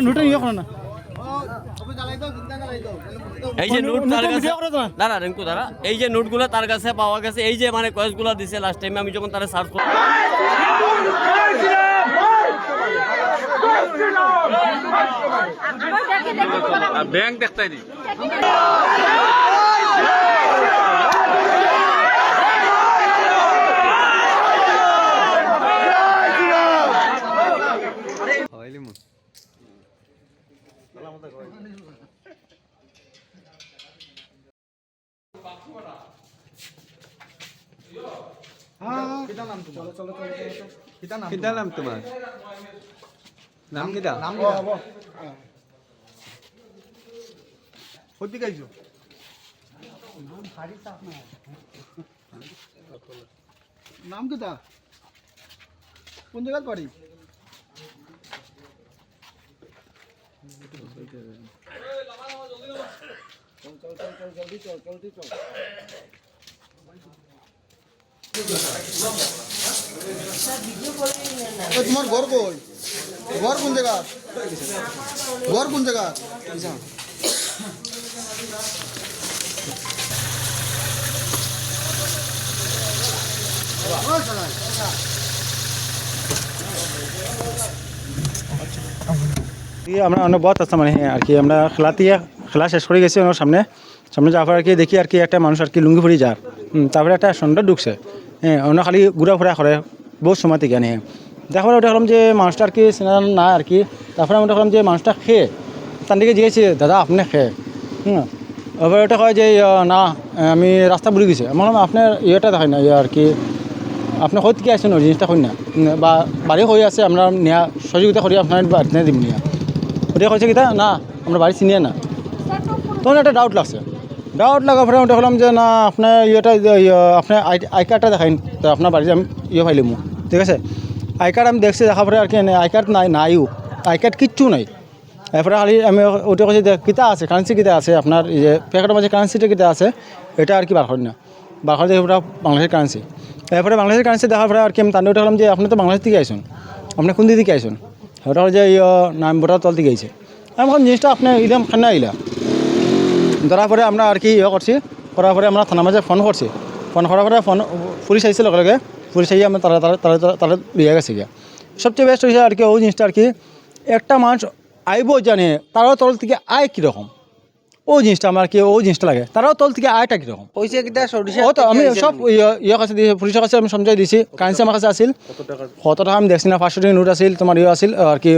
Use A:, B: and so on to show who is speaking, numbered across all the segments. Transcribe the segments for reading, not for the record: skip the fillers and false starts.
A: নোটে ইয়ে করে না
B: এই যে নোট তার কাছে দাঁড়া রিঙ্কু দাঁড়া এই যে নোটগুলো তার কাছে পাওয়া গেছে এই যে মানে কয়েসগুলো দিছে লাস্ট টাইমে আমি যখন তারা সার্চ করলাম
C: ব্যাংক দেখতে দি
D: কিতা নাম তোমার নাম কিতা
A: হতে গাইছো নাম কিতা কোন জায়গার বাড়ি তোমার ঘর কই ঘর কোন জায়গা ঘর কোন জায়গা আমরা অনেক বহুত আসতাম মানে আর কি আমরা খেলা শেষ করে গেছি ওনার সামনে যাওয়ার পর আর কি দেখি আর কি একটা মানুষ আর কি লুঙ্গি পরি যার তারপরে একটা সন্ধ্যা ঢুকছে হ্যাঁ ওনার খালি ঘোরাফেরা করে বহুত সময় থেকে নিয়ে দেখার ওটা হলাম যে মানুষটা আর কি চেনা না আর কি তারপরে আমরা দেখলাম যে মানুষটা খেয়ে তার দিকে জিজ্ঞেছি দাদা আপনি খেয়ে এবার ওটা হয় যে না আমি রাস্তা ভুলে গেছি আমি বললাম আপনার ইয়েটা দেখাই না ইয়ে আর কি আপনি হয়ে থেকে আসছেন ওই জিনিসটা কই না বা বাড়ি হয়ে আছে আমরা নেওয়া সহযোগিতা করি আপনার বাড়িতে দিব নিয়ে ওটা কইছে কি না আমরা বাড়ি চিনিয়ে না তখন একটা ডাউট লাগছে ডাউট লাগার পরে ওটা হলাম যে না আপনার ইয়েটা আপনার আই কার্ডটা দেখাইন তো আপনার বাড়িতে আমি ইয়ে পাইলাম ঠিক আছে আই কার্ড আমি দেখছি দেখার পরে আর কি আই কার্ড নাইও আই কার্ড কিচ্ছু নাই এরপরে খালি আমি ওটা কইছি কিতা আছে কারেন্সি কিতা আছে আপনার ইয়ে প্যাকেটের মাঝে কারেন্সিটা কিতা আছে এটা আর কি বার করি না বার করে দেখি ওটা বাংলাদেশের কারেন্সি এরপরে বাংলাদেশের কারেন্সি দেখার পরে আর কি আমি তান্ডে ওটা হলাম যে আপনি তো বাংলাদেশ থেকে আইসুন আপনি কোন দিকে আইসুন ওটা হল যে নাম বোটার তল থেকে আইছে আমি এখন জিনিসটা আপনি ইলাম খান্না আইলা ধরার পরে আমরা আর কি ইয়ে করছি করার পরে আমরা থানা মাঝে ফোন করছি ফোন করার পরে পুলিশ আইসে লগে লগে পুলিশ আইয়া আমরা তারা লিয়ে গেছে গিয়া সবচেয়ে বেস্ট হয়েছে আর কি ওই জিনিসটা আর কি একটা মানুষ আইব জানে তারাও তল থেকে আয় কীরকম ওই জিনিসটা আমার কি ওই জিনিসটা লাগে তারাও তল থেকে আয়টা কীরকম
D: পয়সা কিতা
A: ও তো আমি সব ইয়ে কাছে দিয়েছি পুলিশের কাছে আমি সমঝাই দিয়েছি কারেন্সি আমার কাছে আসিল কত টাকা আমি দেখছি না 500 টাকা নোট আসিল তোমার ইয়ে আসিল আর কি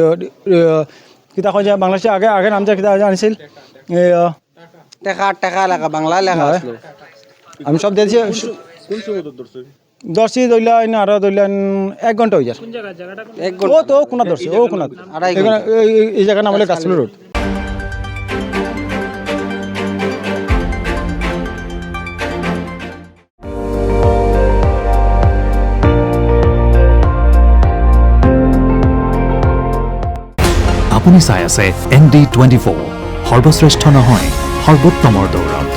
A: কিতা কয় যে বাংলাদেশে আগে নাম যে কিতা আনিছিল
D: টাকা লাগা বাংলা লেখা আসলো
A: আমি সব দিয়েছি দর্শি দইলাইন আর দইলাইন 1 ঘন্টা হয়ে যায় ও তো কোনা দর্শি ও কোনা এই জায়গা নাম হলে গাছপুর রোড
E: আপুনি চাই আছে ND24 সৰ্বশ্ৰেষ্ঠ নহয় সৰ্বোত্তমৰ দৌৰত।